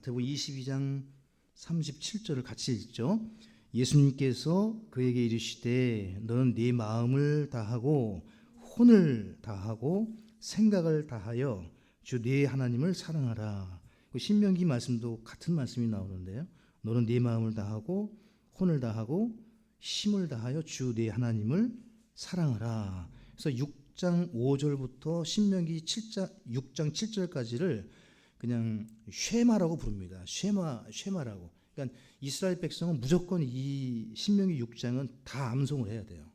마태복음 22장 37절을 같이 읽죠. 예수님께서 그에게 이르시되 너는 네 마음을 다하고 혼을 다하고 생각을 다하여 주 네 하나님을 사랑하라. 신명기 말씀도 같은 말씀이 나오는데요. 너는 네 마음을 다하고 혼을 다하고 힘을 다하여 주 네 하나님을 사랑하라. 그래서 6장 5절부터 신명기 6장 7절까지를 그냥 쉐마라고 부릅니다. 쉐마라고. 그러니까 이스라엘 백성은 무조건 이 신명기 6장은 다 암송을 해야 돼요.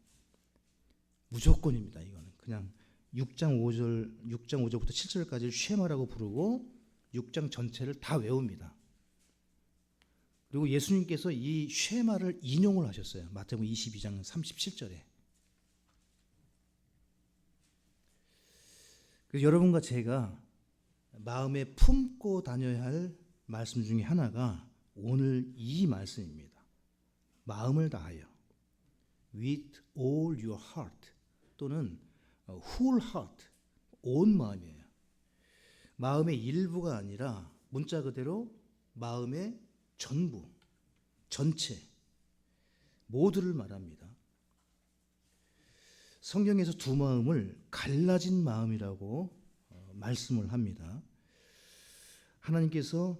무조건입니다. 이거는 그냥 6장 5절부터 7절까지를 쉐마라고 부르고 6장 전체를 다 외웁니다. 그리고 예수님께서 이 쉐마를 인용을 하셨어요. 마태복음 22장 37절에. 그래서 여러분과 제가 마음에 품고 다녀야 할 말씀 중에 하나가 오늘 이 말씀입니다. 마음을 다하여 with all your heart 또는 whole heart 온 마음이에요. 마음의 일부가 아니라 문자 그대로 마음의 전부, 전체, 모두를 말합니다. 성경에서 두 마음을 갈라진 마음이라고 말씀을 합니다. 하나님께서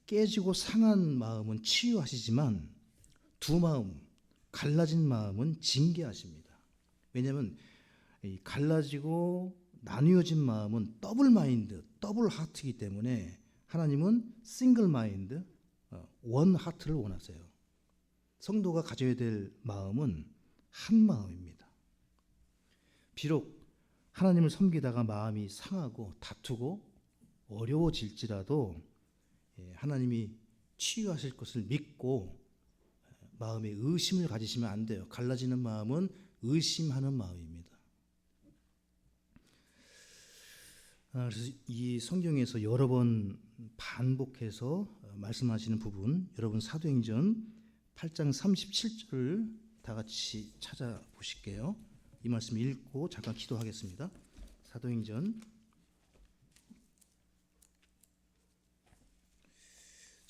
깨지고 상한 마음은 치유하시지만 두 마음, 갈라진 마음은 징계하십니다. 왜냐하면 갈라지고 나뉘어진 마음은 더블 마인드, 더블 하트이기 때문에 하나님은 싱글 마인드, 원 하트를 원하세요. 성도가 가져야 될 마음은 한 마음입니다. 비록 하나님을 섬기다가 마음이 상하고 다투고 어려워질지라도 하나님이 치유하실 것을 믿고 마음에 의심을 가지시면 안 돼요. 갈라지는 마음은 의심하는 마음입니다. 그래서 이 성경에서 여러 번 반복해서 말씀하시는 부분, 여러분 사도행전 8장 37절을 다 같이 찾아보실게요. 이 말씀 읽고 잠깐 기도하겠습니다. 사도행전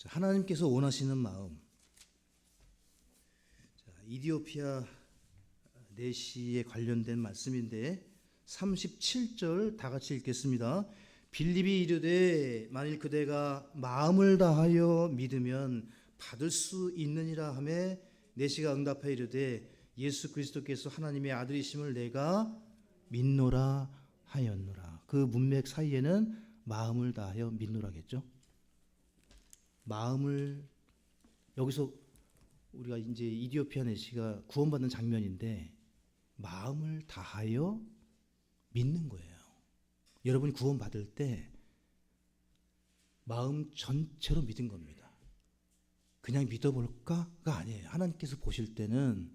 하나님께서 원하시는 마음. 이디오피아 내시에 관련된 말씀인데 37절 다 같이 읽겠습니다. 빌립이 이르되 만일 그대가 마음을 다하여 믿으면 받을 수 있느니라 하매 내시가 응답하여 이르되 예수 그리스도께서 하나님의 아들이심을 내가 믿노라 하였노라. 그 문맥 사이에는 마음을 다하여 믿노라겠죠. 마음을 여기서 우리가 이제 이디오피아 내시가 구원받는 장면인데 마음을 다하여 믿는 거예요. 여러분이 구원받을 때 마음 전체로 믿은 겁니다. 그냥 믿어볼까가 아니에요. 하나님께서 보실 때는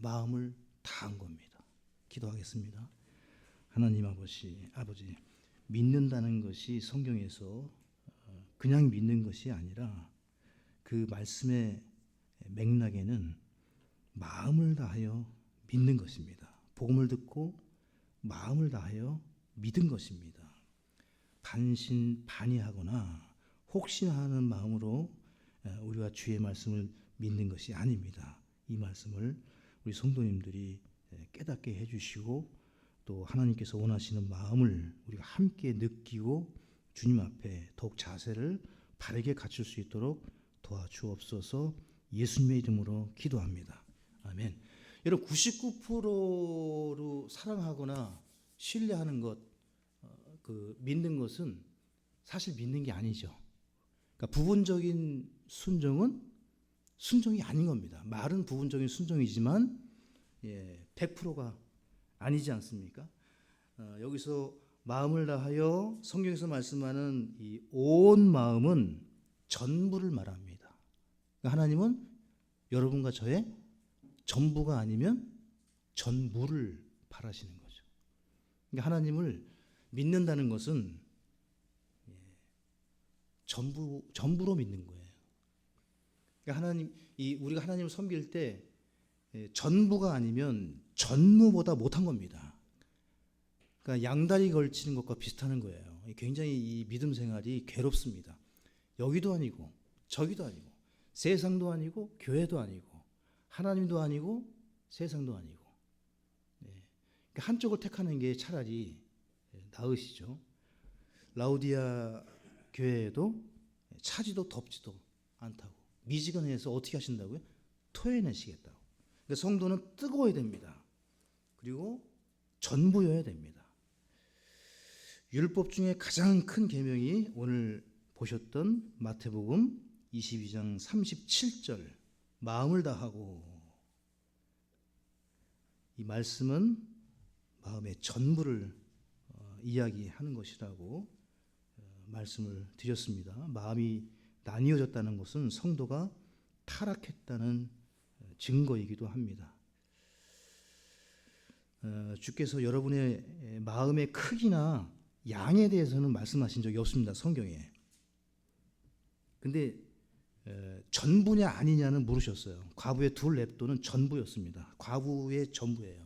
마음을 다한 겁니다. 기도하겠습니다. 하나님 아버지 믿는다는 것이 성경에서 그냥 믿는 것이 아니라 그 말씀의 맥락에는 마음을 다하여 믿는 것입니다. 복음을 듣고 마음을 다하여 믿은 것입니다. 반신반의하거나 혹시나 하는 마음으로 우리가 주의 말씀을 믿는 것이 아닙니다. 이 말씀을 우리 성도님들이 깨닫게 해주시고 또 하나님께서 원하시는 마음을 우리가 함께 느끼고 주님 앞에 더욱 자세를 바르게 갖출 수 있도록 도와주옵소서. 예수님의 이름으로 기도합니다. 아멘. 여러분 99%로 사랑하거나 신뢰하는 것, 믿는 것은 사실 믿는 게 아니죠. 그러니까 부분적인 순종은 순종이 아닌 겁니다. 말은 부분적인 순종이지만 100%가 아니지 않습니까? 여기서 마음을 다하여 성경에서 말씀하는 이 온 마음은 전부를 말합니다. 그러니까 하나님은 여러분과 저의 전부가 아니면 전무를 바라시는 거죠. 그러니까 하나님을 믿는다는 것은 전부로 믿는 거예요. 그러니까 우리가 하나님을 섬길 때 전부가 아니면 전무보다 못한 겁니다. 그러니까 양다리 걸치는 것과 비슷한 거예요. 굉장히 이 믿음 생활이 괴롭습니다. 여기도 아니고 저기도 아니고 세상도 아니고 교회도 아니고 하나님도 아니고 세상도 아니고 그러니까 한쪽을 택하는 게 차라리 나으시죠. 라우디아 교회에도 차지도 덥지도 않다고 미지근해서 어떻게 하신다고요? 토해내시겠다고. 그러니까 성도는 뜨거워야 됩니다. 그리고 전부여야 됩니다. 율법 중에 가장 큰 계명이 오늘 보셨던 마태복음 22장 37절 마음을 다하고, 이 말씀은 마음의 전부를 이야기하는 것이라고 말씀을 드렸습니다. 마음이 나뉘어졌다는 것은 성도가 타락했다는 증거이기도 합니다. 주께서 여러분의 마음의 크기나 양에 대해서는 말씀하신 적이 없습니다, 성경에. 근데 전부냐 아니냐는 물으셨어요. 과부의 두 렙도는 전부였습니다. 과부의 전부예요.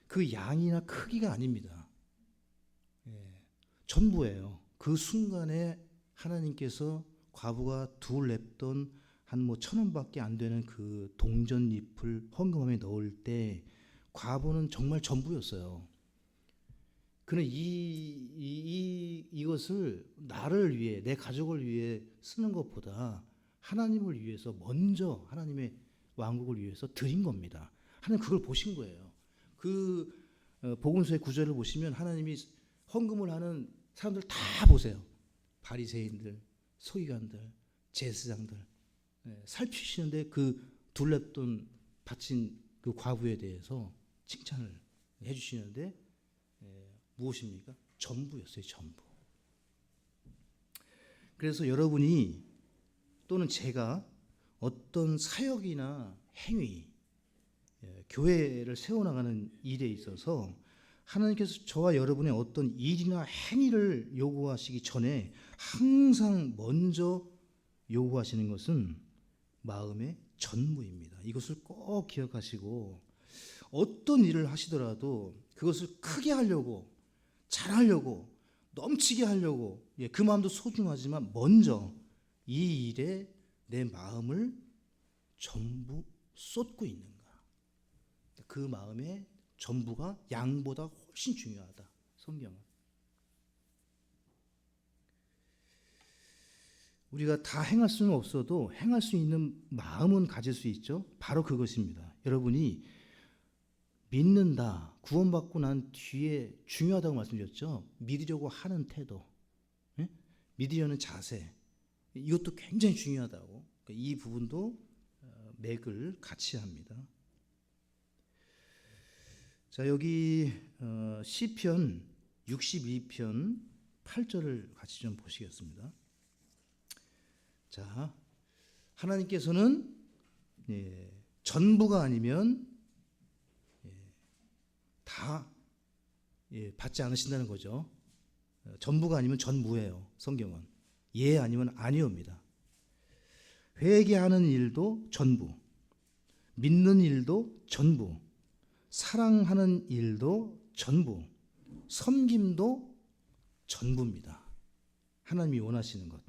그 양이나 크기가 아닙니다. 전부예요. 그 순간에 하나님께서 과부가 두 렙돈 한 1,000원밖에 안 되는 그 동전잎을 헌금함에 넣을 때 과부는 정말 전부였어요. 그는 이것을 나를 위해, 내 가족을 위해 쓰는 것보다 하나님을 위해서 먼저 하나님의 왕국을 위해서 드린 겁니다. 하나님 그걸 보신 거예요. 그 복음서의 구절을 보시면 하나님이 헌금을 하는 사람들 다 보세요. 바리새인들, 서기관들, 제사장들 살피시는데 그 둘렙돈 바친 그 과부에 대해서 칭찬을 해주시는데 무엇입니까? 전부였어요. 전부. 그래서 여러분이 또는 제가 어떤 사역이나 행위, 교회를 세워나가는 일에 있어서 하나님께서 저와 여러분의 어떤 일이나 행위를 요구하시기 전에 항상 먼저 요구하시는 것은 마음의 전부입니다. 이것을 꼭 기억하시고 어떤 일을 하시더라도 그것을 크게 하려고, 잘하려고, 넘치게 하려고, 그 마음도 소중하지만 먼저 이 일에 내 마음을 전부 쏟고 있는가. 그 마음의 전부가 양보다 훨씬 중요하다. 성경은. 우리가 다 행할 수는 없어도 행할 수 있는 마음은 가질 수 있죠. 바로 그것입니다. 여러분이 믿는다, 구원받고 난 뒤에 중요하다고 말씀드렸죠. 믿으려고 하는 태도, 믿으려는 자세, 이것도 굉장히 중요하다고. 이 부분도 맥을 같이 합니다. 자, 여기 시편 62편 8절을 같이 좀 보시겠습니다. 자, 하나님께서는 전부가 아니면 다 받지 않으신다는 거죠. 전부가 아니면 전무예요. 성경은 예 아니면 아니오입니다. 회개하는 일도 전부, 믿는 일도 전부, 사랑하는 일도 전부, 섬김도 전부입니다. 하나님이 원하시는 것.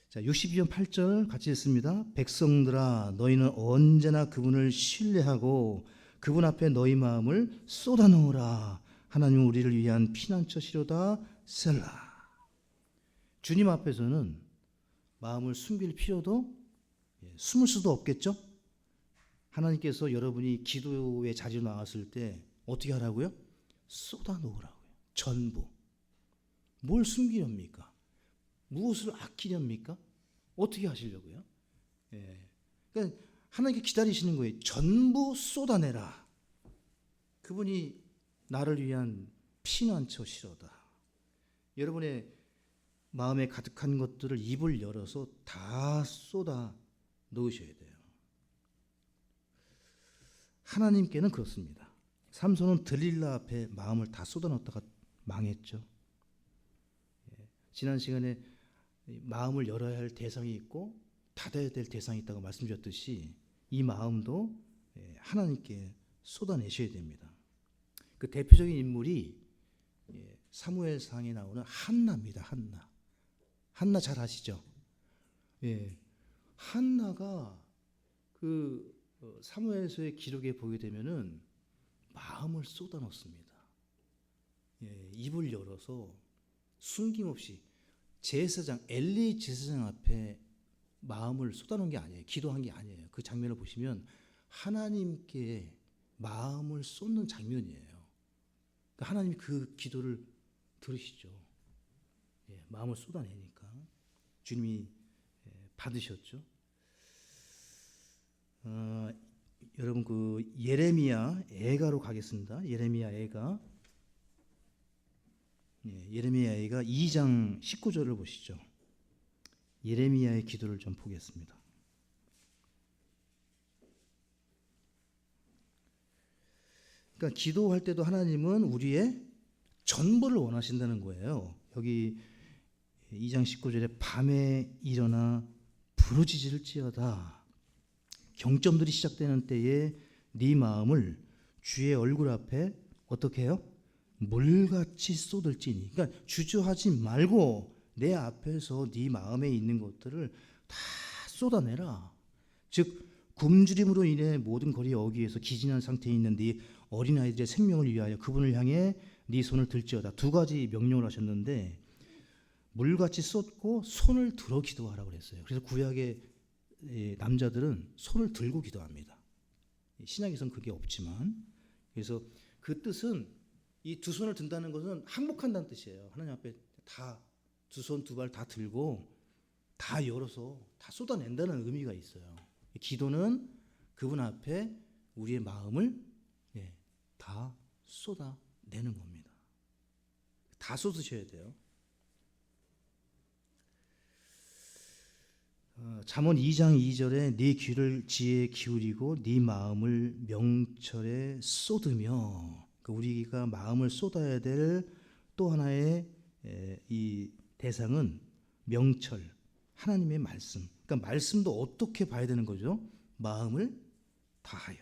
자, 62편 8절 같이 읽습니다. 백성들아, 너희는 언제나 그분을 신뢰하고 그분 앞에 너희 마음을 쏟아놓으라. 하나님은 우리를 위한 피난처시로다. 셀라. 주님 앞에서는 마음을 숨길 필요도 숨을 수도 없겠죠. 하나님께서 여러분이 기도의 자리로 나왔을 때 어떻게 하라고요? 쏟아놓으라고요. 전부. 뭘 숨기렵니까? 무엇을 아끼렵니까? 어떻게 하시려고요? 그러니까 하나님께 기다리시는 거예요. 전부 쏟아내라. 그분이 나를 위한 피난처시로다. 여러분의 마음에 가득한 것들을 입을 열어서 다 쏟아 넣으셔야 돼요. 하나님께는 그렇습니다. 삼손은 들릴라 앞에 마음을 다 쏟아 넣었다가 망했죠. 지난 시간에 마음을 열어야 할 대상이 있고 닫아야 될 대상이 있다고 말씀드렸듯이 이 마음도 하나님께 쏟아내셔야 됩니다. 그 대표적인 인물이 사무엘상에 나오는 한나입니다. 한나. 한나 잘 아시죠? 예. 한나가 그 사무엘서의 기록에 보게 되면은 마음을 쏟아넣습니다. 예, 입을 열어서 숨김없이 제사장 엘리 제사장 앞에 마음을 쏟아놓은 게 아니에요. 기도한 게 아니에요. 그 장면을 보시면 하나님께 마음을 쏟는 장면이에요. 그러니까 하나님이 그 기도를 들으시죠. 예, 마음을 쏟아내니까 주님이 받으셨죠. 여러분 그 예레미야 애가로 가겠습니다. 예레미야 애가 2장 19절을 보시죠. 예레미야의 기도를 좀 보겠습니다. 그러니까 기도할 때도 하나님은 우리의 전부를 원하신다는 거예요. 여기 2장 19절에 밤에 일어나 부르짖을지어다. 경점들이 시작되는 때에 네 마음을 주의 얼굴 앞에 어떻게 해요? 물같이 쏟을지니. 그러니까 주저하지 말고 내 앞에서 네 마음에 있는 것들을 다 쏟아내라. 즉 굶주림으로 인해 모든 거리 어귀에서 기진한 상태에 있는 네 어린아이들의 생명을 위하여 그분을 향해 네 손을 들지어다. 두 가지 명령을 하셨는데 물같이 쏟고 손을 들어 기도하라고 그랬어요. 그래서 구약의 남자들은 손을 들고 기도합니다. 신약에서는 그게 없지만, 그래서 그 뜻은 이 두 손을 든다는 것은 항복한다는 뜻이에요. 하나님 앞에 다 두 손 두 발 다 들고 다 열어서 다 쏟아낸다는 의미가 있어요. 기도는 그분 앞에 우리의 마음을 다 쏟아내는 겁니다. 다 쏟으셔야 돼요. 잠언 2장 2절에 네 귀를 지혜에 기울이고 네 마음을 명철에 쏟으며, 우리가 마음을 쏟아야 될 또 하나의 이 대상은 명철, 하나님의 말씀. 그러니까 말씀도 어떻게 봐야 되는 거죠? 마음을 다하여.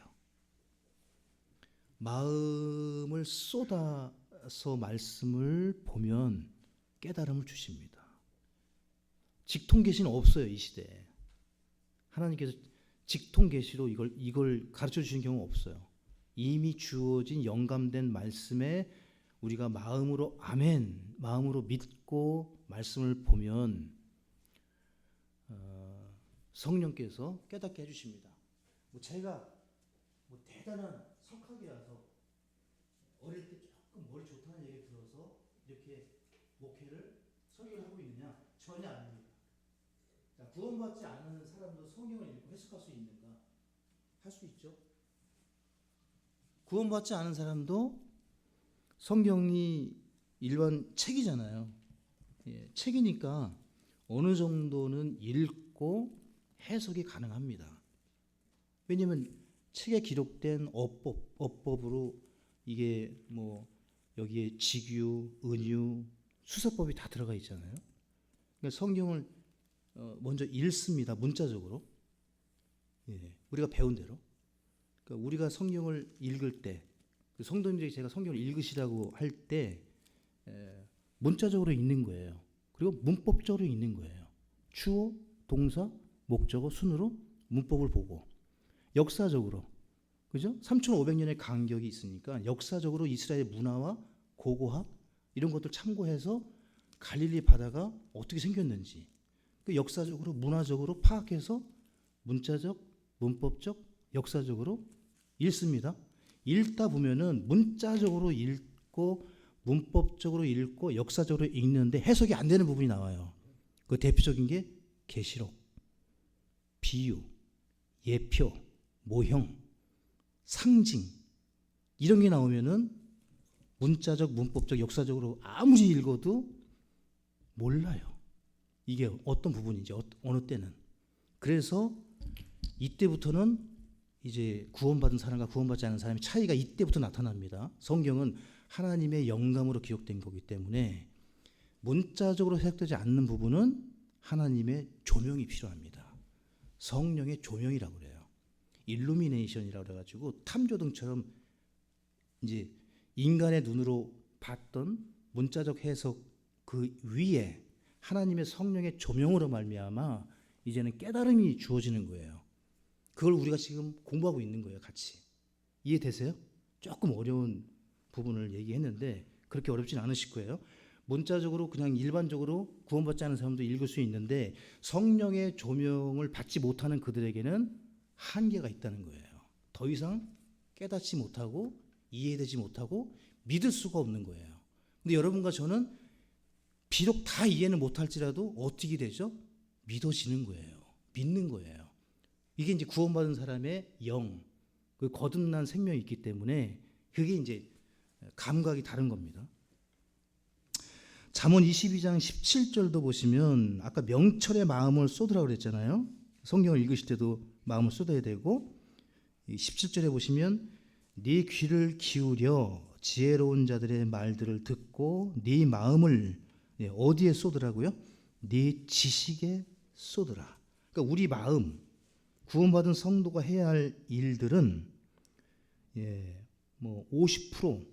마음을 쏟아서 말씀을 보면 깨달음을 주십니다. 직통 계시는 없어요, 이 시대에. 하나님께서 직통 계시로 이걸 가르쳐 주시는 경우 없어요. 이미 주어진 영감된 말씀에 우리가 마음으로 아멘, 마음으로 믿고 말씀을 보면 성령께서 깨닫게 해주십니다. 제가 대단한 석학이라서 어릴 때 조금 머리 좋다는 얘기 들어서 이렇게 목회를 설교를 하고 있느냐? 전혀 아닙니다. 구원받지 않은 사람도 성경을 읽고 해석할 수 있는가? 할 수 있죠. 구원받지 않은 사람도 성경이 일반 책이잖아요. 책이니까 어느 정도는 읽고 해석이 가능합니다. 왜냐하면 책에 기록된 어법으로 이게 여기에 직유, 은유, 수사법이 다 들어가 있잖아요. 그러니까 성경을 먼저 읽습니다. 문자적으로. 우리가 배운 대로. 그러니까 우리가 성경을 읽을 때, 성도님들이 제가 성경을 읽으시라고 할 때 문자적으로 읽는 거예요. 그리고 문법적으로 읽는 거예요. 주어, 동사, 목적어 순으로 문법을 보고, 역사적으로, 그죠? 3,500년의 간격이 있으니까 역사적으로 이스라엘 문화와 고고학 이런 것들 참고해서 갈릴리 바다가 어떻게 생겼는지 그 역사적으로 문화적으로 파악해서 문자적, 문법적, 역사적으로 읽습니다. 읽다 보면은 문자적으로 읽고 문법적으로 읽고 역사적으로 읽는데 해석이 안 되는 부분이 나와요. 그 대표적인 게 계시록, 비유, 예표, 모형, 상징 이런 게 나오면은 문자적, 문법적, 역사적으로 아무리 읽어도 몰라요. 이게 어떤 부분인지 어느 때는. 그래서 이때부터는 이제 구원받은 사람과 구원받지 않은 사람의 차이가 이때부터 나타납니다. 성경은 하나님의 영감으로 기록된 거기 때문에 문자적으로 해석되지 않는 부분은 하나님의 조명이 필요합니다. 성령의 조명이라고 그래요. 일루미네이션이라고 그래가지고 탐조등처럼 이제 인간의 눈으로 봤던 문자적 해석 그 위에 하나님의 성령의 조명으로 말미암아 이제는 깨달음이 주어지는 거예요. 그걸 우리가 지금 공부하고 있는 거예요, 같이. 이해되세요? 조금 어려운 부분을 얘기했는데 그렇게 어렵진 않으실 거예요. 문자적으로 그냥 일반적으로 구원받지 않은 사람도 읽을 수 있는데 성령의 조명을 받지 못하는 그들에게는 한계가 있다는 거예요. 더 이상 깨닫지 못하고 이해되지 못하고 믿을 수가 없는 거예요. 근데 여러분과 저는 비록 다 이해는 못할지라도 어떻게 되죠? 믿어지는 거예요. 믿는 거예요. 이게 이제 구원받은 사람의 영, 그 거듭난 생명이 있기 때문에 그게 이제 감각이 다른 겁니다. 잠언 22장 17절도 보시면 아까 명철의 마음을 쏟으라고 그랬잖아요. 성경을 읽으실 때도 마음을 쏟아야 되고 17절에 보시면 네 귀를 기울여 지혜로운 자들의 말들을 듣고 네 마음을 어디에 쏟으라고요? 네 지식에 쏟으라. 그러니까 우리 마음, 구원받은 성도가 해야 할 일들은 50%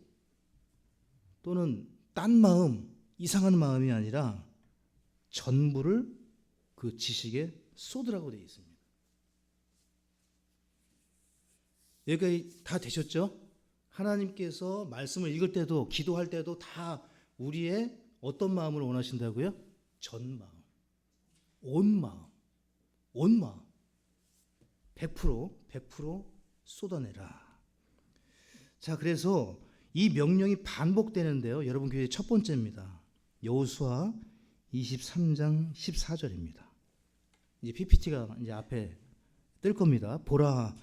또는 딴 마음, 이상한 마음이 아니라 전부를 그 지식에 쏟으라고 되어 있습니다. 여기까지 다 되셨죠? 하나님께서 말씀을 읽을 때도 기도할 때도 다 우리의 어떤 마음을 원하신다고요? 전 마음, 온 마음, 온 마음 100% 쏟아내라. 자, 그래서 이 명령이 반복되는데요. 여러분 교회 첫 번째입니다. 여호수아 23장 14절입니다. 이제 PPT가 이제 앞에 뜰 겁니다. 보라,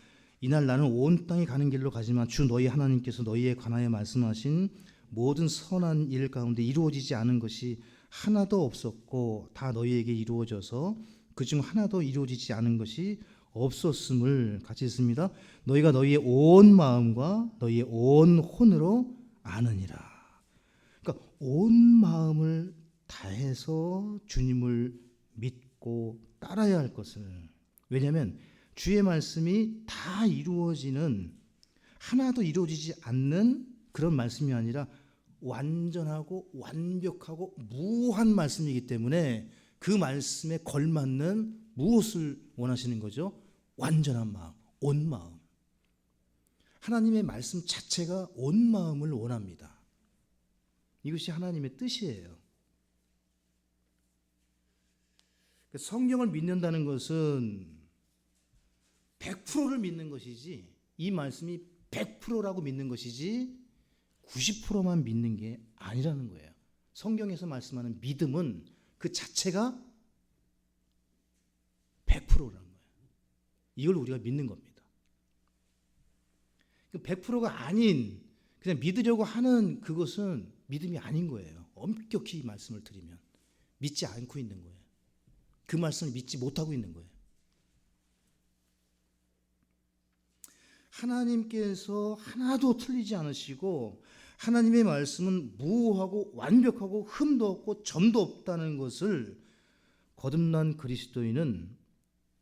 이날 나는 온 땅이 가는 길로 가지만 주 너희 하나님께서 너희에 관하여 말씀하신 모든 선한 일 가운데 이루어지지 않은 것이 하나도 없었고 다 너희에게 이루어져서 그중 하나도 이루어지지 않은 것이 없었음을 같이 있습니다. 너희가 너희의 온 마음과 너희의 온 혼으로 아느니라. 그러니까 온 마음을 다해서 주님을 믿고 따라야 할 것을. 왜냐하면 주의 말씀이 다 이루어지는, 하나도 이루어지지 않는 그런 말씀이 아니라 완전하고 완벽하고 무한 말씀이기 때문에 그 말씀에 걸맞는 무엇을 원하시는 거죠? 완전한 마음, 온 마음. 하나님의 말씀 자체가 온 마음을 원합니다. 이것이 하나님의 뜻이에요. 성경을 믿는다는 것은 100%를 믿는 것이지, 이 말씀이 100%라고 믿는 것이지 90%만 믿는 게 아니라는 거예요. 성경에서 말씀하는 믿음은 그 자체가 100%라는 거예요. 이걸 우리가 믿는 겁니다. 100%가 아닌 그냥 믿으려고 하는 그것은 믿음이 아닌 거예요. 엄격히 말씀을 드리면 믿지 않고 있는 거예요. 그 말씀을 믿지 못하고 있는 거예요. 하나님께서 하나도 틀리지 않으시고 하나님의 말씀은 무하고 완벽하고 흠도 없고 점도 없다는 것을 거듭난 그리스도인은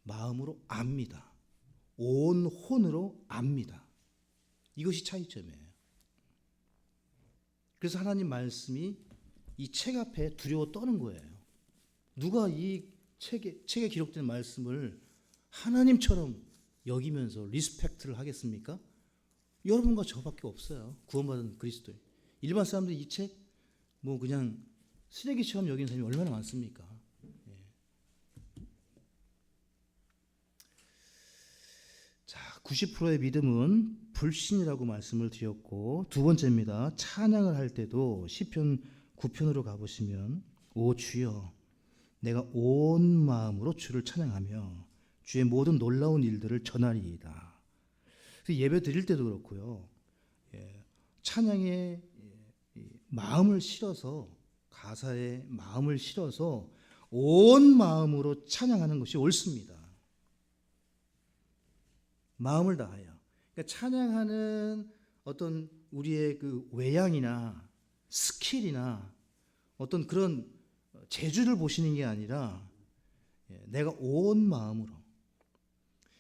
마음으로 압니다. 온 혼으로 압니다. 이것이 차이점이에요. 그래서 하나님 말씀이 이 책 앞에 두려워 떠는 거예요. 누가 이 책에 기록된 말씀을 하나님처럼 여기면서 리스펙트를 하겠습니까? 여러분과 저밖에 없어요. 구원받은 그리스도인. 일반 사람들이 이 책 뭐 그냥 쓰레기처럼 여기는 사람이 얼마나 많습니까? 자, 90%의 믿음은 불신이라고 말씀을 드렸고, 두 번째입니다. 찬양을 할 때도 시편 9편으로 가보시면 오 주여 내가 온 마음으로 주를 찬양하며 주의 모든 놀라운 일들을 전하리이다. 예배 드릴 때도 그렇고요. 찬양에 마음을 실어서, 가사에 마음을 실어서 온 마음으로 찬양하는 것이 옳습니다. 마음을 다하여. 그러니까 찬양하는 어떤 우리의 그 외양이나 스킬이나 어떤 그런 재주를 보시는 게 아니라 내가 온 마음으로.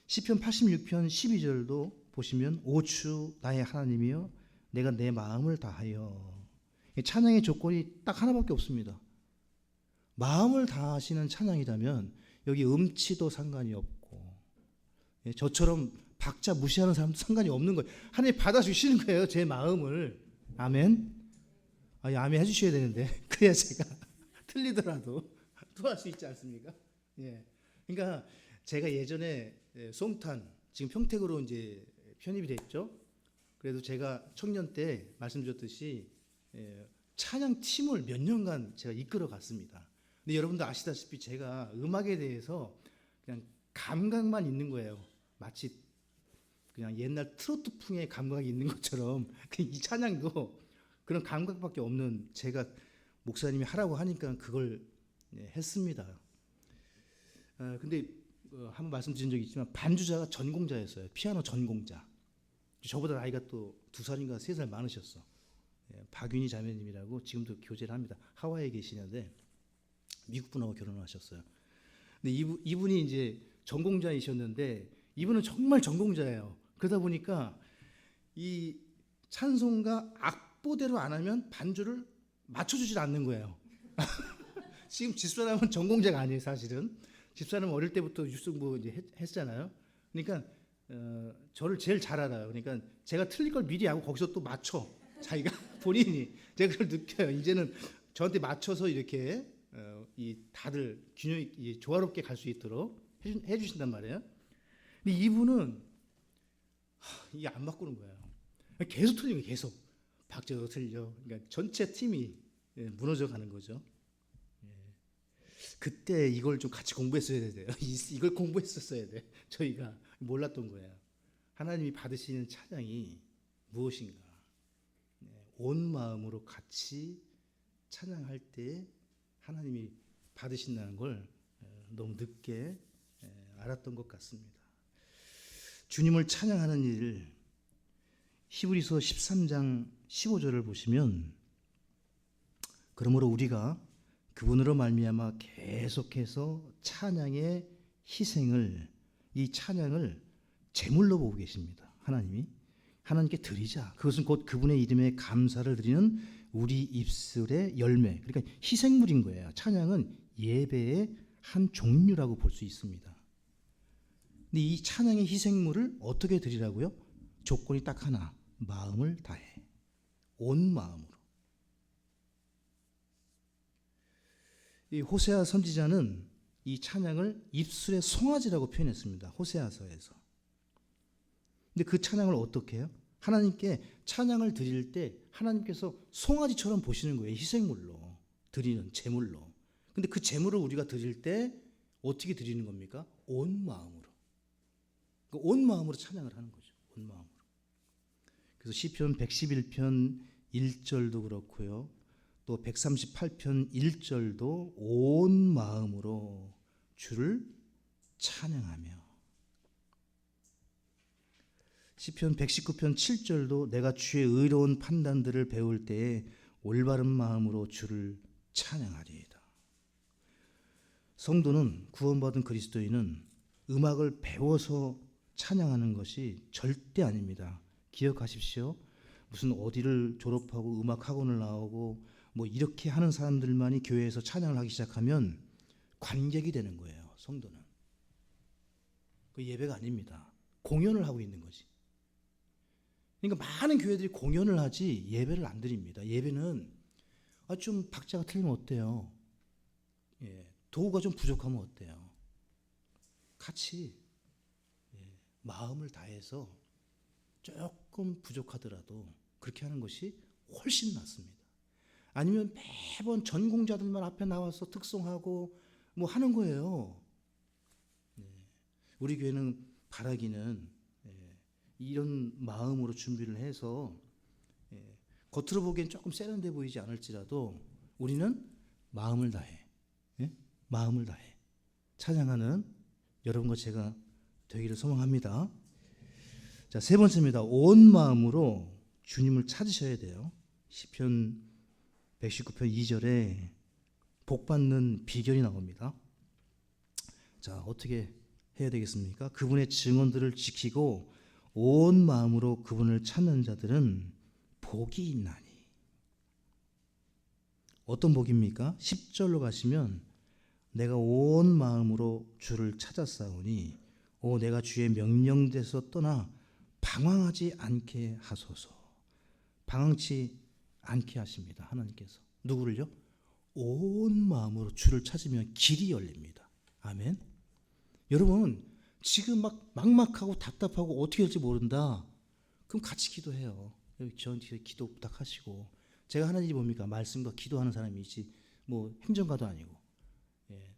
시편 86편 12절도 보시면 오 주 나의 하나님이여 내가 내 마음을 다하여. 찬양의 조건이 딱 하나밖에 없습니다. 마음을 다하시는 찬양이라면 여기 음치도 상관이 없고, 예, 저처럼 박자 무시하는 사람도 상관이 없는 거예요. 하나님 받아주시는 거예요, 제 마음을. 아멘. 아멘 해주셔야 되는데 그래야 제가 틀리더라도 또 할 수 있지 않습니까? 예. 그러니까 제가 예전에 송탄, 지금 평택으로 이제 편입이 됐죠. 그래도 제가 청년 때 말씀드렸듯이 찬양 팀을 몇 년간 제가 이끌어 갔습니다. 근데 여러분도 아시다시피 제가 음악에 대해서 그냥 감각만 있는 거예요. 마치 그냥 옛날 트로트풍의 감각이 있는 것처럼 이 찬양도 그런 감각밖에 없는, 제가 목사님이 하라고 하니까 그걸 했습니다. 근데 한번 말씀드린 적이 있지만 반주자가 전공자였어요. 피아노 전공자. 저보다 나이가 또 2살인가 3살 많으셨어. 박윤희 자매님이라고 지금도 교제를 합니다. 하와이에 계시는데 미국 분하고 결혼하셨어요. 근데 이분이 이제 전공자이셨는데 이분은 정말 전공자예요. 그러다 보니까 이 찬송가 악보대로 안 하면 반주를 맞춰주질 않는 거예요. 지금 집사람은 전공자가 아니에요, 사실은. 집사람은 어릴 때부터 유승부 이제 했잖아요. 그러니까 저를 제일 잘 알아요. 그러니까 제가 틀릴 걸 미리 하고 거기서 또 맞춰. 자기가 본인이. 제가 그걸 느껴요. 이제는 저한테 맞춰서 이렇게 이 다들 균형 있게 조화롭게 갈 수 있도록 해주신단 말이에요. 근데 이분은 이게 안 바꾸는 거예요. 계속 틀린 거예요. 계속 박자도 틀려. 그러니까 전체 팀이 무너져 가는 거죠. 그때 이걸 좀 같이 공부했어야 돼요. 이걸 공부했었어야 돼. 저희가 몰랐던 거예요. 하나님이 받으시는 찬양이 무엇인가? 온 마음으로 같이 찬양할 때 하나님이 받으신다는 걸 너무 늦게 알았던 것 같습니다. 주님을 찬양하는 일, 히브리서 13장 15절을 보시면, 그러므로 우리가 그분으로 말미암아 계속해서 찬양의 희생을, 이 찬양을 제물로 보고 계십니다. 하나님이 하나님께 드리자. 그것은 곧 그분의 이름에 감사를 드리는 우리 입술의 열매. 그러니까 희생물인 거예요. 찬양은 예배의 한 종류라고 볼 수 있습니다. 근데 이 찬양의 희생물을 어떻게 드리라고요? 조건이 딱 하나. 마음을 다해. 온 마음으로. 이 호세아 선지자는 이 찬양을 입술의 송아지라고 표현했습니다. 호세아서에서. 근데 그 찬양을 어떻게 해요? 하나님께 찬양을 드릴 때 하나님께서 송아지처럼 보시는 거예요. 희생물로 드리는 제물로. 근데 그 제물을 우리가 드릴 때 어떻게 드리는 겁니까? 온 마음으로. 그러니까 온 마음으로 찬양을 하는 거죠. 온 마음으로. 그래서 시편 111편 1절도 그렇고요. 또 138편 1절도 온 마음으로 주를 찬양하며, 시편 119편 7절도 내가 주의 의로운 판단들을 배울 때에 올바른 마음으로 주를 찬양하리이다. 성도는, 구원받은 그리스도인은 음악을 배워서 찬양하는 것이 절대 아닙니다. 기억하십시오. 무슨 어디를 졸업하고 음악 학원을 나오고 뭐 이렇게 하는 사람들만이 교회에서 찬양을 하기 시작하면 관객이 되는 거예요. 성도는. 그 예배가 아닙니다. 공연을 하고 있는 거지. 그러니까 많은 교회들이 공연을 하지 예배를 안 드립니다. 예배는 좀 박자가 틀리면 어때요? 도구가 좀 부족하면 어때요? 같이 마음을 다해서 조금 부족하더라도 그렇게 하는 것이 훨씬 낫습니다. 아니면 매번 전공자들만 앞에 나와서 특송하고 뭐 하는 거예요. 우리 교회는 바라기는 이런 마음으로 준비를 해서 겉으로 보기엔 조금 세련돼 보이지 않을지라도 우리는 마음을 다해, 마음을 다해 찬양하는 여러분과 제가 되기를 소망합니다. 자, 세 번째입니다. 온 마음으로 주님을 찾으셔야 돼요. 시편 119편 2절에 복 받는 비결이 나옵니다. 자, 어떻게 해야 되겠습니까? 그분의 증언들을 지키고 온 마음으로 그분을 찾는 자들은 복이 있나니. 어떤 복입니까? 10절로 가시면 내가 온 마음으로 주를 찾았사오니 내가 주의 명령대에서 떠나 방황하지 않게 하소서. 방황치 않게 하십니다. 하나님께서. 누구를요? 온 마음으로 주를 찾으면 길이 열립니다. 아멘. 여러분 지금 막 막막하고 답답하고 어떻게 할지 모른다. 그럼 같이 기도해요. 저한테 기도 부탁하시고. 제가 하는 일이 뭡니까? 말씀과 기도하는 사람이지 뭐 행정가도 아니고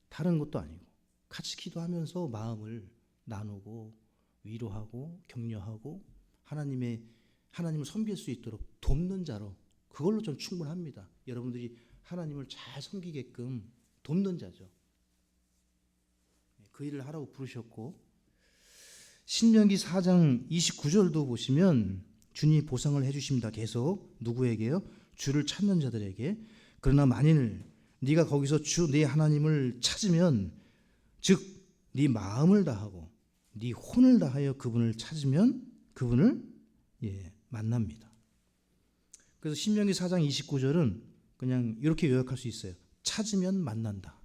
다른 것도 아니고 같이 기도하면서 마음을 나누고 위로하고 격려하고 하나님을 섬길 수 있도록 돕는 자로 그걸로 좀 충분합니다. 여러분들이 하나님을 잘 섬기게끔 돕는 자죠. 그 일을 하라고 부르셨고 신명기 4장 29절도 보시면 주님이 보상을 해주십니다. 계속 누구에게요? 주를 찾는 자들에게. 그러나 만일 네가 거기서 주 네 하나님을 찾으면 즉 네 마음을 다하고 네 혼을 다하여 그분을 찾으면 그분을 만납니다. 그래서 신명기 4장 29절은 그냥 이렇게 요약할 수 있어요. 찾으면 만난다.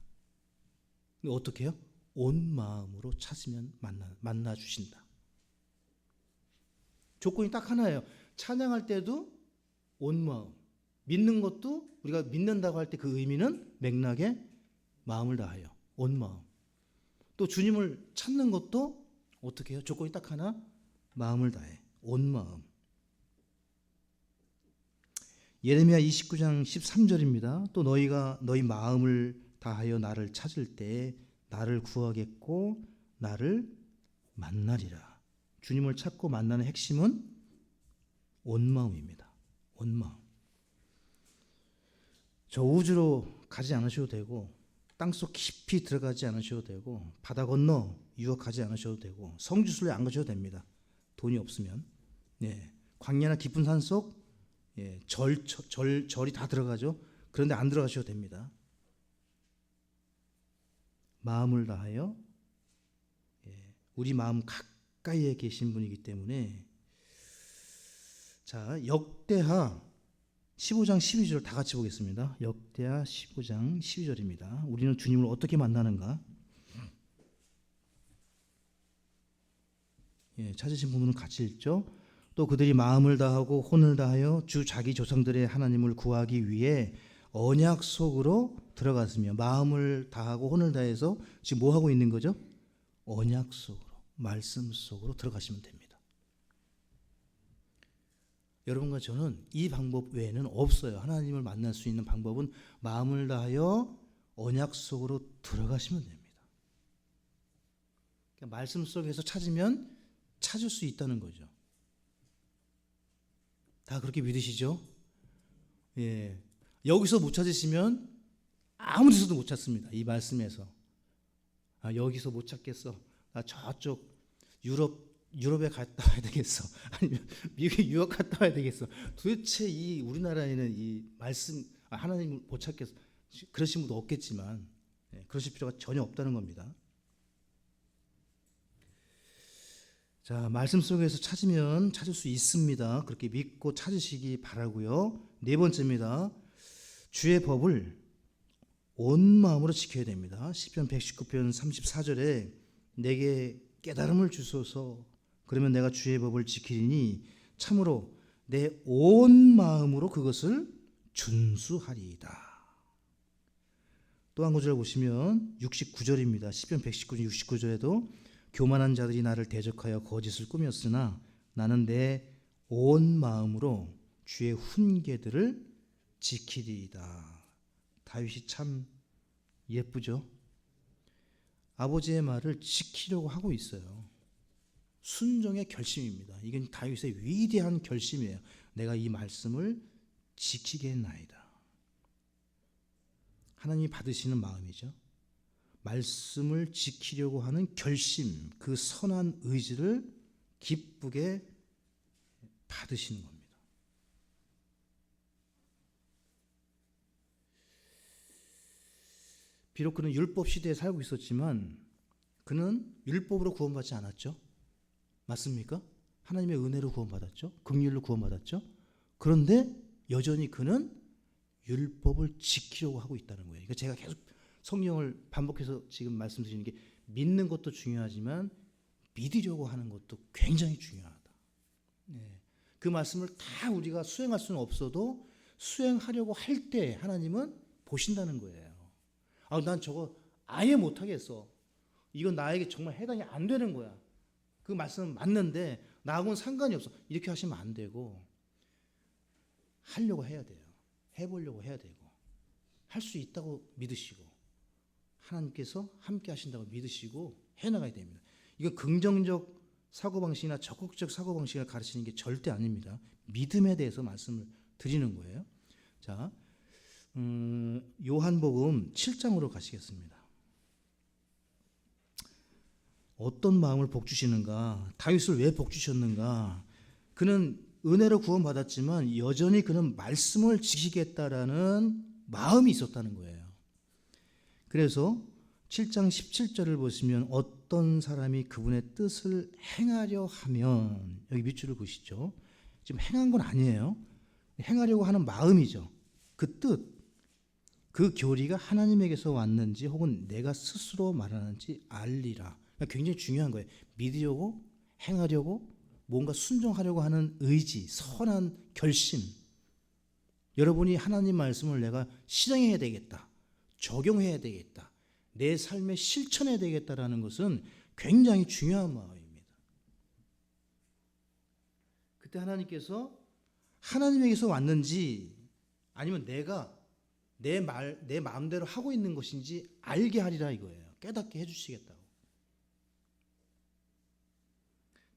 어떻게 해요? 온 마음으로 찾으면 만나 주신다. 조건이 딱 하나예요. 찬양할 때도 온 마음, 믿는 것도 우리가 믿는다고 할 때 그 의미는 맥락에 마음을 다하여 온 마음. 또 주님을 찾는 것도 어떻게 해요? 조건이 딱 하나, 마음을 다해 온 마음. 예레미야 29장 13절입니다. 또 너희가 너희 마음을 다하여 나를 찾을 때 나를 구하겠고 나를 만나리라. 주님을 찾고 만나는 핵심은 온 마음입니다. 온 마음. 저 우주로 가지 않으셔도 되고 땅속 깊이 들어가지 않으셔도 되고 바다 건너 유학하지 않으셔도 되고 성지순례 안 가셔도 됩니다. 돈이 없으면. 광야나 깊은 산속 절이 다 들어가죠. 그런데 안 들어가셔도 됩니다. 마음을 다하여 우리 마음 가까이에 계신 분이기 때문에 자 역대하 15장 12절 다 같이 보겠습니다. 역대하 15장 12절입니다. 우리는 주님을 어떻게 만나는가? 찾으신 분은 같이 읽죠. 또 그들이 마음을 다하고 혼을 다하여 주 자기 조상들의 하나님을 구하기 위해 언약 속으로 들어갔으며 마음을 다하고 혼을 다해서 지금 뭐 하고 있는 거죠? 언약 속으로 말씀 속으로 들어가시면 됩니다. 여러분과 저는 이 방법 외에는 없어요. 하나님을 만날 수 있는 방법은 마음을 다하여 언약 속으로 들어가시면 됩니다. 그러니까 말씀 속에서 찾으면 찾을 수 있다는 거죠. 다 그렇게 믿으시죠? 여기서 못 찾으시면 아무 데서도 못 찾습니다. 이 말씀에서. 여기서 못 찾겠어. 나 저쪽 유럽에 갔다 와야 되겠어. 아니면 미국에 유학 갔다 와야 되겠어. 도대체 이 우리나라에는 이 말씀 하나님을 못 찾겠어. 그러신 분도 없겠지만 그러실 필요가 전혀 없다는 겁니다. 자, 말씀 속에서 찾으면 찾을 수 있습니다. 그렇게 믿고 찾으시기 바라고요. 네 번째입니다. 주의 법을 온 마음으로 지켜야 됩니다. 시편 119편 34절에 내게 깨달음을 주소서. 그러면 내가 주의 법을 지키리니 참으로 내 온 마음으로 그것을 준수하리이다. 또 한 구절 보시면 69절입니다. 시편 119편 69절에도 교만한 자들이 나를 대적하여 거짓을 꾸몄으나 나는 내 온 마음으로 주의 훈계들을 지키리이다. 다윗이 참 예쁘죠? 아버지의 말을 지키려고 하고 있어요. 순종의 결심입니다. 이건 다윗의 위대한 결심이에요. 내가 이 말씀을 지키겠나이다. 하나님이 받으시는 마음이죠. 말씀을 지키려고 하는 결심, 그 선한 의지를 기쁘게 받으시는 겁니다. 비록 그는 율법 시대에 살고 있었지만 그는 율법으로 구원받지 않았죠. 맞습니까? 하나님의 은혜로 구원받았죠. 긍휼로 구원받았죠. 그런데 여전히 그는 율법을 지키려고 하고 있다는 거예요. 그러니까 제가 계속 성경을 반복해서 지금 말씀드리는 게 믿는 것도 중요하지만 믿으려고 하는 것도 굉장히 중요하다. 네. 그 말씀을 다 우리가 수행할 수는 없어도 수행하려고 할 때 하나님은 보신다는 거예요. 아, 난 저거 아예 못하겠어. 이건 나에게 정말 해당이 안 되는 거야. 그 말씀은 맞는데 나하고는 상관이 없어. 이렇게 하시면 안 되고 하려고 해야 돼요. 해보려고 해야 되고 할 수 있다고 믿으시고 하나님께서 함께 하신다고 믿으시고 해나가야 됩니다. 이거 긍정적 사고방식이나 적극적 사고방식을 가르치는 게 절대 아닙니다. 믿음에 대해서 말씀을 드리는 거예요. 자, 요한복음 7장으로 가시겠습니다. 어떤 마음을 복주시는가? 다윗을 왜 복주셨는가? 그는 은혜로 구원받았지만 여전히 그는 말씀을 지키겠다라는 마음이 있었다는 거예요. 그래서 7장 17절을 보시면 어떤 사람이 그분의 뜻을 행하려 하면, 여기 밑줄을 보시죠. 지금 행한 건 아니에요. 행하려고 하는 마음이죠. 그 뜻, 그 교리가 하나님에게서 왔는지 혹은 내가 스스로 말하는지 알리라. 그러니까 굉장히 중요한 거예요. 믿으려고, 행하려고, 뭔가 순종하려고 하는 의지, 선한 결심. 여러분이 하나님 말씀을 내가 실행해야 되겠다, 적용해야 되겠다, 내 삶에 실천해야 되겠다라는 것은 굉장히 중요한 마음입니다. 그때 하나님께서 하나님에게서 왔는지 아니면 내가 내 마음대로 하고 있는 것인지 알게 하리라 이거예요. 깨닫게 해주시겠다고.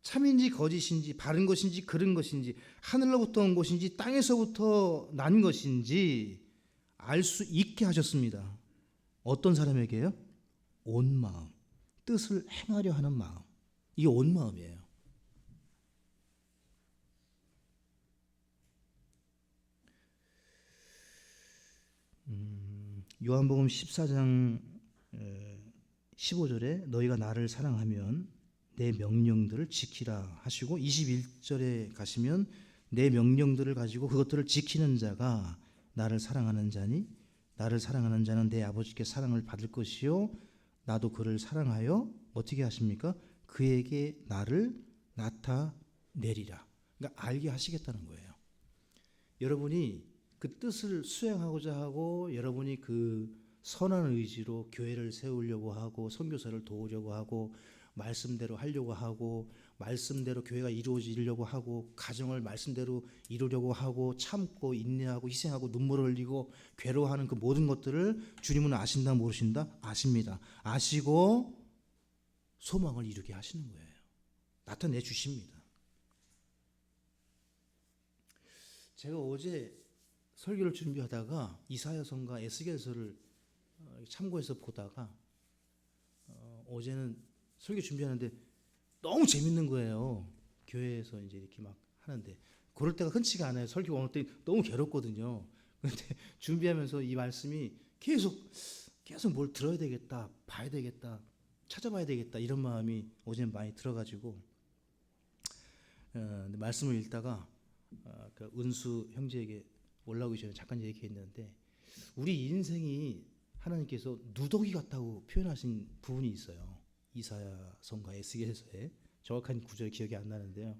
참인지 거짓인지 바른 것인지 그른 것인지 하늘로부터 온 것인지 땅에서부터 난 것인지 알 수 있게 하셨습니다. 어떤 사람에게요? 온 마음, 뜻을 행하려 하는 마음. 이게 온 마음이에요. 요한복음 14장 15절에 너희가 나를 사랑하면 내 명령들을 지키라 하시고 21절에 가시면 내 명령들을 가지고 그것들을 지키는 자가 나를 사랑하는 자니 나를 사랑하는 자는 내 아버지께 사랑을 받을 것이요 나도 그를 사랑하여 어떻게 하십니까? 그에게 나를 나타내리라. 그러니까 알게 하시겠다는 거예요. 여러분이 그 뜻을 수행하고자 하고 여러분이 그 선한 의지로 교회를 세우려고 하고 선교사를 도우려고 하고 말씀대로 하려고 하고 말씀대로 교회가 이루어지려고 하고 가정을 말씀대로 이루려고 하고 참고 인내하고 희생하고 눈물을 흘리고 괴로워하는 그 모든 것들을 주님은 아신다 모르신다? 아십니다. 아시고 소망을 이루게 하시는 거예요. 나타내 주십니다. 제가 어제 설교를 준비하다가 이사야서가 에스겔서를 참고해서 보다가 어제는 설교 준비하는데 너무 재밌는 거예요. 교회에서 이제 이렇게 막 하는데 그럴 때가 흔치가 않아요. 설교 오늘 때 너무 괴롭거든요. 그런데 준비하면서 이 말씀이 계속 뭘 들어야 되겠다, 봐야 되겠다, 찾아봐야 되겠다 이런 마음이 어제는 많이 들어가지고 말씀을 읽다가 그 은수 형제에게 올라오기 전에 잠깐 얘기했는데 우리 인생이 하나님께서 누더기 같다고 표현하신 부분이 있어요. 이사야서가 에스겔서에 정확한 구절이 기억이 안 나는데요.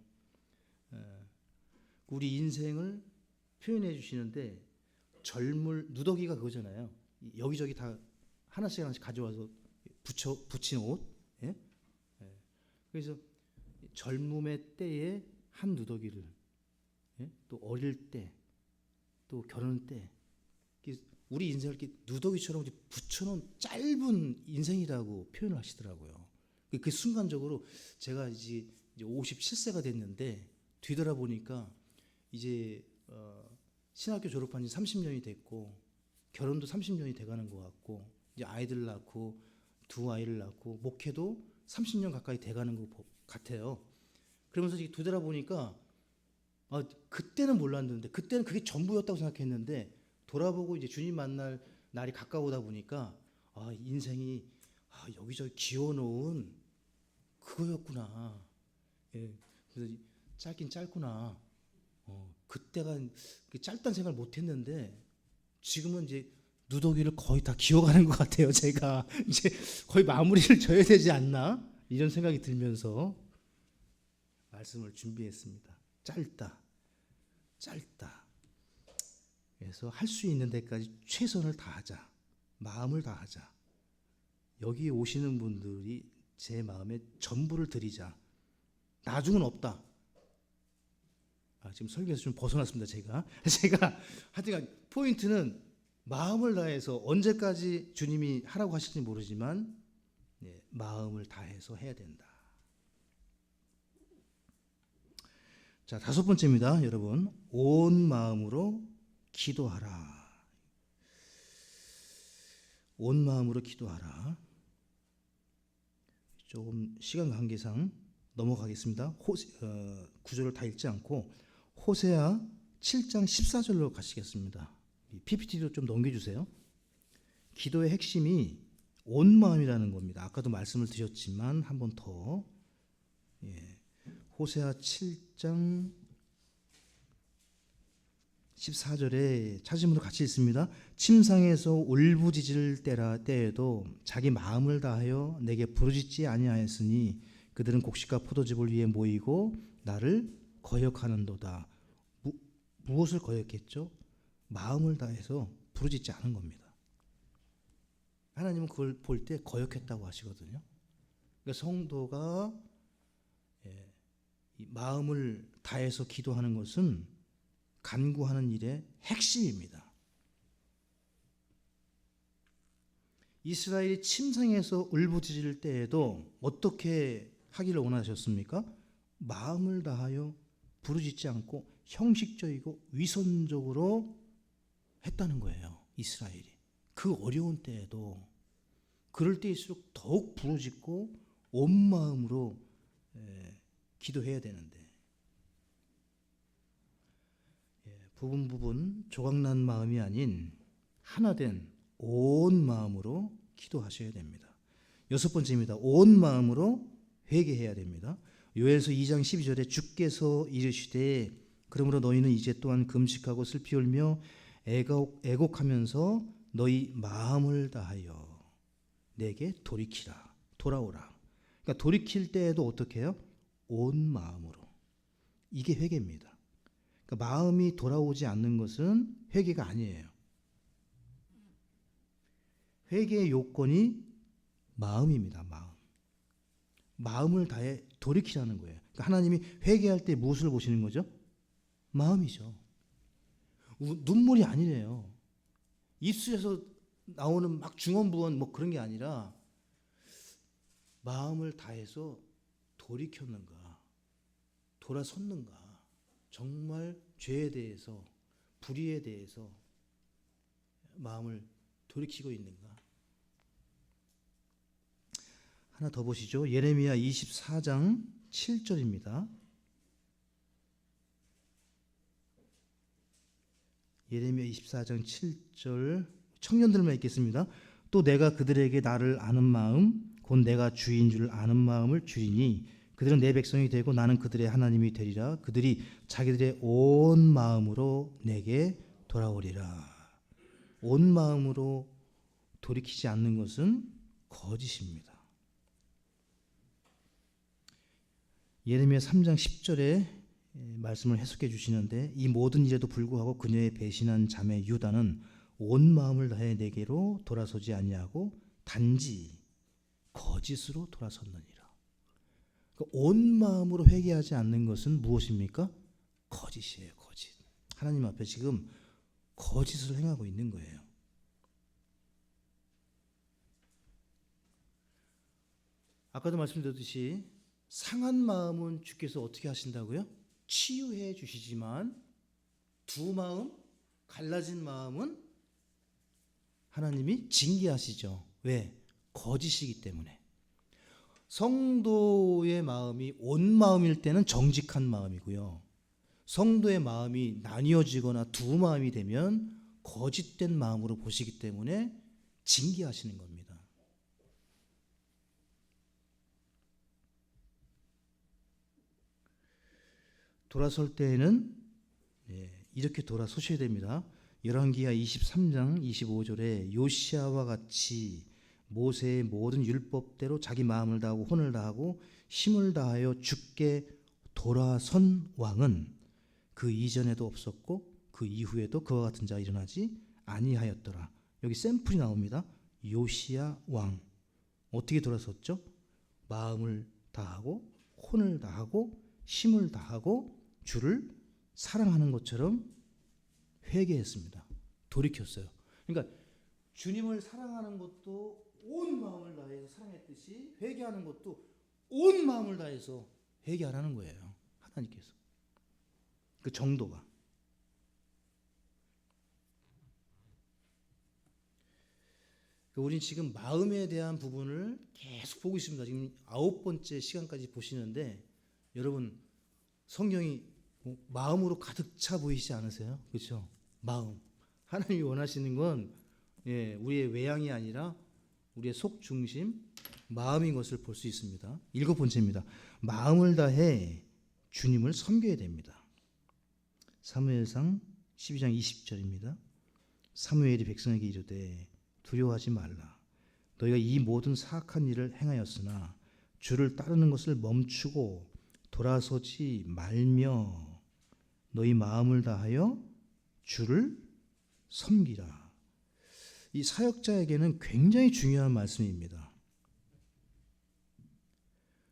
우리 인생을 표현해 주시는데 누더기가 그거잖아요. 여기저기 다 하나씩 가져와서 붙인 옷. 예? 그래서 젊음의 때에 한 누더기를, 또 어릴 때, 또 결혼 때, 우리 인생을 이렇게 누더기처럼 붙여놓은 짧은 인생이라고 표현을 하시더라고요. 그 순간적으로 제가 이제 57세가 됐는데 뒤돌아보니까 이제 신학교 졸업한 지 30년이 됐고 결혼도 30년이 돼가는 것 같고 이제 아이들 낳고 두 아이를 낳고 목회도 30년 가까이 돼가는 것 같아요. 그러면서 이제 뒤돌아보니까 그때는 몰랐는데 그때는 그게 전부였다고 생각했는데 돌아보고 이제 주님 만날 날이 가까우다 보니까 인생이 여기저기 기어놓은 그거였구나. 예, 그래서 짧긴 짧구나. 그때가 짧다는 생각을 못했는데 지금은 이제 누더기를 거의 다 기어가는 것 같아요. 제가 이제 거의 마무리를 져야 되지 않나 이런 생각이 들면서 말씀을 준비했습니다. 짧다. 그래서 할 수 있는 데까지 최선을 다하자, 마음을 다하자. 여기 오시는 분들이 제 마음에 전부를 드리자. 나중은 없다. 지금 설교에서 좀 벗어났습니다. 제가 하여튼 포인트는 마음을 다해서 언제까지 주님이 하라고 하실지 모르지만 마음을 다해서 해야 된다. 자, 5번째입니다. 여러분, 온 마음으로 기도하라. 온 마음으로 기도하라. 조금 시간 관계상 넘어가겠습니다. 구절을 다 읽지 않고 호세아 7장 14절로 가시겠습니다. PPT도 좀 넘겨주세요. 기도의 핵심이 온 마음이라는 겁니다. 아까도 말씀을 드렸지만 한 번 더. 호세아 7장 14절에 찾으므로 같이 있습니다. 침상에서 울부짖을 때에도 자기 마음을 다하여 내게 부르짖지 아니하였으니 그들은 곡식과 포도즙을 위해 모이고 나를 거역하는도다. 무엇을 거역했죠? 마음을 다해서 부르짖지 않은 겁니다. 하나님은 그걸 볼 때 거역했다고 하시거든요. 그러니까 성도가 이 마음을 다해서 기도하는 것은 간구하는 일의 핵심입니다. 이스라엘이 침상에서 울부짖을 때에도 어떻게 하기를 원하셨습니까? 마음을 다하여 부르짖지 않고 형식적이고 위선적으로 했다는 거예요. 이스라엘이. 그 어려운 때에도 그럴 때일수록 더욱 부르짖고 온 마음으로 기도해야 되는데 부분 조각난 마음이 아닌 하나된 온 마음으로 기도하셔야 됩니다. 6번째입니다. 온 마음으로 회개해야 됩니다. 요엘서 2장 12절에 주께서 이르시되 그러므로 너희는 이제 또한 금식하고 슬피 울며 애곡하면서 너희 마음을 다하여 내게 돌아오라. 그러니까 돌이킬 때에도 어떻게 해요? 온 마음으로. 이게 회개입니다. 그러니까 마음이 돌아오지 않는 것은 회개가 아니에요. 회개의 요건이 마음입니다. 마음을 다해 돌이키라는 거예요. 그러니까 하나님이 회개할 때 무엇을 보시는 거죠? 마음이죠. 눈물이 아니래요. 입술에서 나오는 막 중언부언 뭐 그런 게 아니라 마음을 다해서 돌이켰는가, 돌아섰는가, 정말 죄에 대해서, 불의에 대해서 마음을 돌이키고 있는가. 하나 더 보시죠. 예레미야 24장 7절입니다. 예레미야 24장 7절 청년들만 읽겠습니다. 또 내가 그들에게 나를 아는 마음 곧 내가 주인 줄 아는 마음을 주리니 그들은 내 백성이 되고 나는 그들의 하나님이 되리라. 그들이 자기들의 온 마음으로 내게 돌아오리라. 온 마음으로 돌이키지 않는 것은 거짓입니다. 예레미야 3장 10절에 말씀을 해석해 주시는데 이 모든 일에도 불구하고 그녀의 배신한 자매 유다는 온 마음을 다해 내게로 돌아서지 아니하고 단지 거짓으로 돌아섰느니라. 그러니까 온 마음으로 회개하지 않는 것은 무엇입니까? 거짓이에요. 거짓. 하나님 앞에 지금 거짓을 행하고 있는 거예요. 아까도 말씀드렸듯이 상한 마음은 주께서 어떻게 하신다고요? 치유해 주시지만 두 마음, 갈라진 마음은 하나님이 징계하시죠. 왜? 거짓이기 때문에. 성도의 마음이 온 마음일 때는 정직한 마음이고요. 성도의 마음이 나뉘어지거나 두 마음이 되면 거짓된 마음으로 보시기 때문에 징계하시는 겁니다. 돌아설 때에는 이렇게 돌아서셔야 됩니다. 열왕기하 23장 25절에 요시아와 같이 모세의 모든 율법대로 자기 마음을 다하고 혼을 다하고 힘을 다하여 주께 돌아선 왕은 그 이전에도 없었고 그 이후에도 그와 같은 자가 일어나지 아니하였더라. 여기 샘플이 나옵니다. 요시야 왕 어떻게 돌아섰죠? 마음을 다하고 혼을 다하고 힘을 다하고 주를 사랑하는 것처럼 회개했습니다. 돌이켰어요. 그러니까 주님을 사랑하는 것도 온 마음을 다해서 사랑했듯이 회개하는 것도 온 마음을 다해서 회개하라는 거예요. 하나님께서. 그 정도가. 우린 지금 마음에 대한 부분을 계속 보고 있습니다. 지금 9번째 시간까지 보시는데 여러분 성경이 마음으로 가득 차 보이시지 않으세요? 그렇죠? 마음. 하나님이 원하시는 건 우리의 외양이 아니라 우리의 속 중심, 마음인 것을 볼 수 있습니다. 7번째입니다. 마음을 다해 주님을 섬겨야 됩니다. 사무엘상 12장 20절입니다. 사무엘이 백성에게 이르되 두려워하지 말라. 너희가 이 모든 사악한 일을 행하였으나 주를 따르는 것을 멈추고 돌아서지 말며 너희 마음을 다하여 주를 섬기라. 이 사역자에게는 굉장히 중요한 말씀입니다.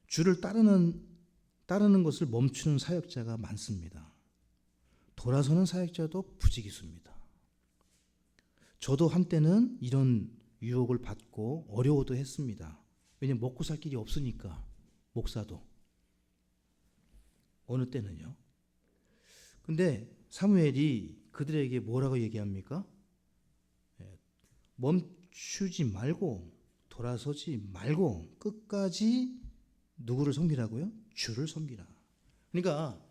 주를 따르는 것을 멈추는 사역자가 많습니다. 돌아서는 사역자도 부지기수입니다. 저도 한때는 이런 유혹을 받고 어려워도 했습니다. 왜냐하면 먹고 살 길이 없으니까. 목사도 어느 때는요. 근데 사무엘이 그들에게 뭐라고 얘기합니까? 멈추지 말고 돌아서지 말고 끝까지 누구를 섬기라고요? 주를 섬기라. 그러니까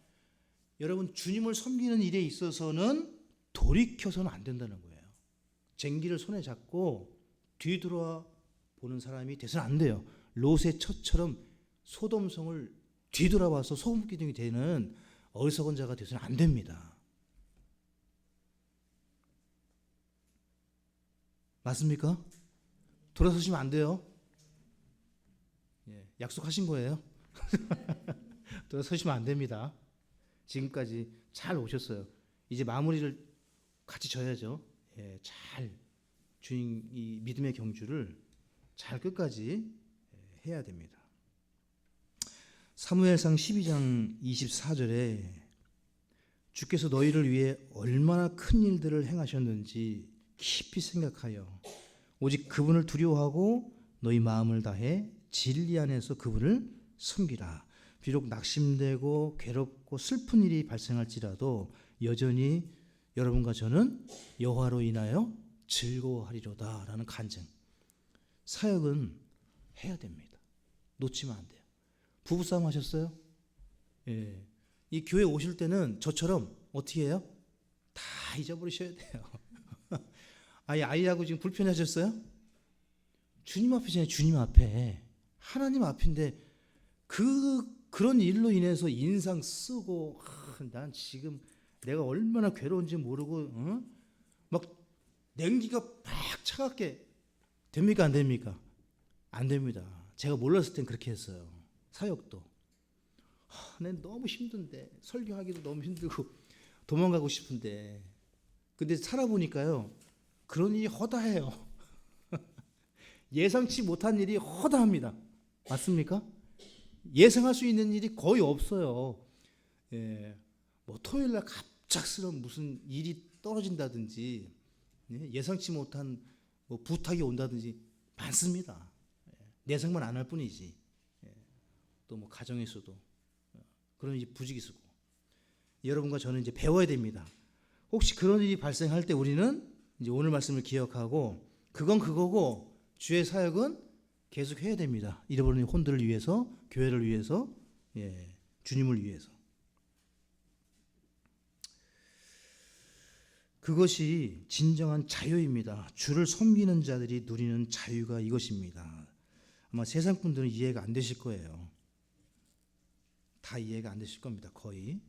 여러분 주님을 섬기는 일에 있어서는 돌이켜서는 안 된다는 거예요. 쟁기를 손에 잡고 뒤돌아 보는 사람이 돼서는 안 돼요. 롯의 처처럼 소돔성을 뒤돌아봐서 소금기둥이 되는 어리석은 자가 돼서는 안 됩니다. 맞습니까? 돌아서시면 안 돼요. 약속하신 거예요. 돌아서시면 안 됩니다. 지금까지 잘 오셨어요. 이제 마무리를 같이 져야죠. 잘 주님 이 믿음의 경주를 잘 끝까지 해야 됩니다. 사무엘상 12장 24절에 주께서 너희를 위해 얼마나 큰 일들을 행하셨는지 깊이 생각하여 오직 그분을 두려워하고 너희 마음을 다해 진리 안에서 그분을 섬기라. 비록 낙심되고 괴롭고 슬픈 일이 발생할지라도 여전히 여러분과 저는 여호와로 인하여 즐거워하리로다 라는 간증. 사역은 해야 됩니다. 놓치면 안 돼요. 부부싸움 하셨어요? 이 교회 오실 때는 저처럼 어떻게 해요? 다 잊어버리셔야 돼요. 아이하고 지금 불편하셨어요? 주님 앞이잖아요. 주님 앞에. 하나님 앞인데 그런 일로 인해서 인상 쓰고 난 지금 내가 얼마나 괴로운지 모르고 막 냉기가 막 차갑게 됩니까? 안 됩니까? 안 됩니다. 제가 몰랐을 땐 그렇게 했어요. 사역도. 난 너무 힘든데 설교하기도 너무 힘들고 도망가고 싶은데 근데 살아보니까요. 그런 일이 허다해요. 예상치 못한 일이 허다합니다. 맞습니까? 예상할 수 있는 일이 거의 없어요. 뭐 토요일날 갑작스러운 무슨 일이 떨어진다든지 예상치 못한 뭐 부탁이 온다든지 많습니다. 예상만 안 할 뿐이지. 또 뭐 가정에서도 그런 일이 부지기수고 여러분과 저는 이제 배워야 됩니다. 혹시 그런 일이 발생할 때 우리는 이제 오늘 말씀을 기억하고 그건 그거고 주의 사역은 계속 해야 됩니다. 잃어버린 혼들을 위해서, 교회를 위해서, 주님을 위해서. 그것이 진정한 자유입니다. 주를 섬기는 자들이 누리는 자유가 이것입니다. 아마 세상 분들은 이해가 안 되실 거예요. 다 이해가 안 되실 겁니다. 거의.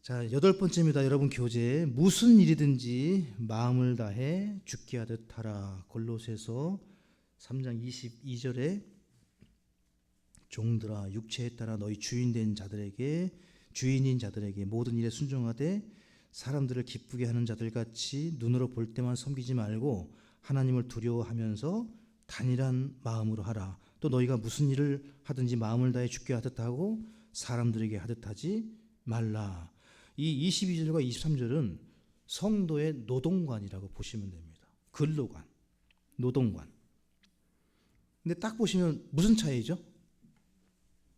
자, 8번째입니다. 여러분 교재. 무슨 일이든지 마음을 다해 죽게 하듯 하라. 골로새서 3장 22절에 종들아 육체에 따라 너희 주인인 자들에게 모든 일에 순종하되 사람들을 기쁘게 하는 자들같이 눈으로 볼 때만 섬기지 말고 하나님을 두려워하면서 단일한 마음으로 하라. 또 너희가 무슨 일을 하든지 마음을 다해 죽게 하듯 하고 사람들에게 하듯 하지 말라. 이 22절과 23절은 성도의 노동관이라고 보시면 됩니다. 근로관, 노동관. 근데 딱 보시면 무슨 차이죠?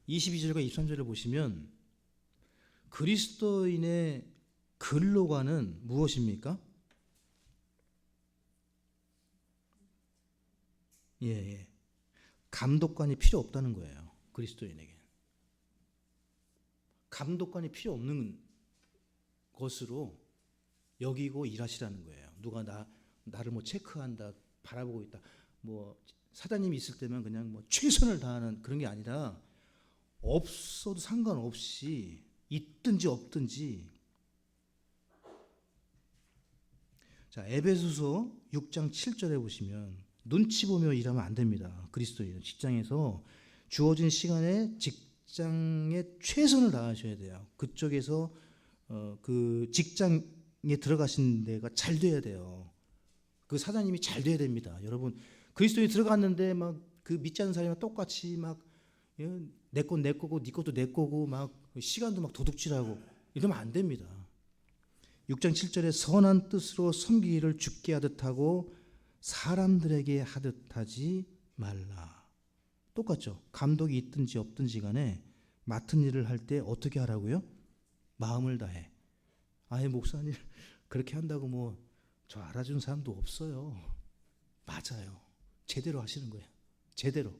22절과 23절을 보시면 그리스도인의 근로관은 무엇입니까? 예. 감독관이 필요 없다는 거예요. 그리스도인에게. 감독관이 필요 없는 것으로 여기고 일하시라는 거예요. 누가 나를 뭐 체크한다, 바라보고 있다. 뭐 사장님이 있을 때면 그냥 뭐 최선을 다하는 그런 게 아니라 없어도 상관없이 있든지 없든지. 자, 에베소서 6장 7절에 보시면 눈치 보며 일하면 안 됩니다. 그리스도인은 직장에서 주어진 시간에 직장에 최선을 다하셔야 돼요. 그쪽에서 그 직장에 들어가신 데가 잘 돼야 돼요. 그 사장님이 잘 돼야 됩니다. 여러분 그리스도인이 들어갔는데 막 그 믿지 않는 사람이랑 똑같이 막 내 건 내 거고 네 것도 내 거고 막 시간도 막 도둑질하고 이러면 안 됩니다. 6장 7절에 선한 뜻으로 섬기기를 죽게 하듯 하고 사람들에게 하듯 하지 말라. 똑같죠. 감독이 있든지 없든지 간에 맡은 일을 할 때 어떻게 하라고요? 마음을 다해. 아예 목사님 그렇게 한다고 뭐 저 알아주는 사람도 없어요. 맞아요. 제대로 하시는 거예요. 제대로.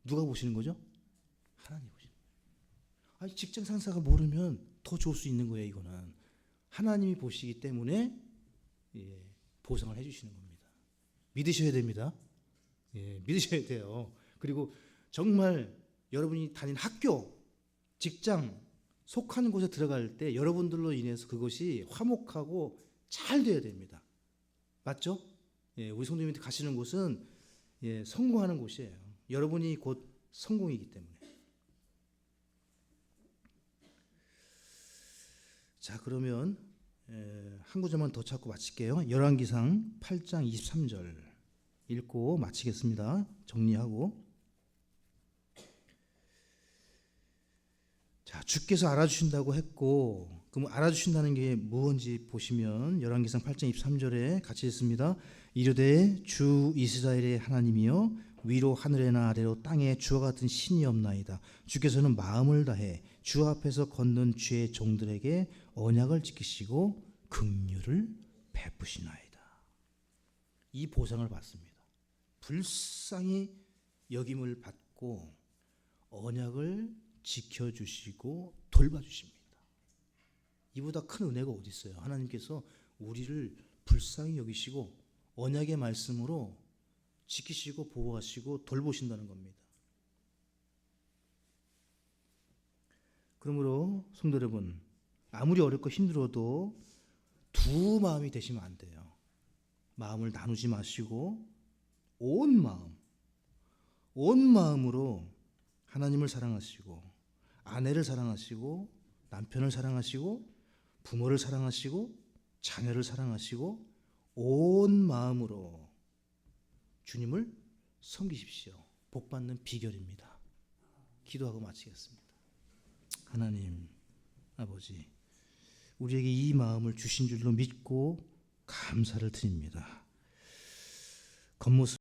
누가 보시는 거죠? 하나님 보시는 거예요. 아니 직장 상사가 모르면 더 좋을 수 있는 거예요. 이거는 하나님이 보시기 때문에 보상을 해주시는 겁니다. 믿으셔야 됩니다. 믿으셔야 돼요. 그리고 정말 여러분이 다니는 학교, 직장 속하는 곳에 들어갈 때 여러분들로 인해서 그것이 화목하고 잘 돼야 됩니다. 맞죠? 우리 성도님들 가시는 곳은 성공하는 곳이에요. 여러분이 곧 성공이기 때문에. 자, 그러면 한 구절만 더 찾고 마칠게요. 열왕기상 8장 23절 읽고 마치겠습니다. 정리하고. 자, 주께서 알아주신다고 했고, 그럼 알아주신다는 게 무엇인지 보시면 열왕기상 8장 23절에 같이 읽습니다. 이르되 주 이스라엘의 하나님이여 위로 하늘에나 아래로 땅에 주와 같은 신이 없나이다. 주께서는 마음을 다해 주 앞에서 걷는 주의 종들에게 언약을 지키시고 긍휼을 베푸시나이다. 이 보상을 받습니다. 불쌍히 여김을 받고 언약을 지켜주시고 돌봐주십니다. 이보다 큰 은혜가 어디 있어요? 하나님께서 우리를 불쌍히 여기시고 언약의 말씀으로 지키시고 보호하시고 돌보신다는 겁니다. 그러므로 성도 여러분, 아무리 어렵고 힘들어도 두 마음이 되시면 안 돼요. 마음을 나누지 마시고 온 마음으로 하나님을 사랑하시고 아내를 사랑하시고 남편을 사랑하시고 부모를 사랑하시고 자녀를 사랑하시고 온 마음으로 주님을 섬기십시오. 복받는 비결입니다. 기도하고 마치겠습니다. 하나님 아버지, 우리에게 이 마음을 주신 줄로 믿고 감사를 드립니다. 겉모습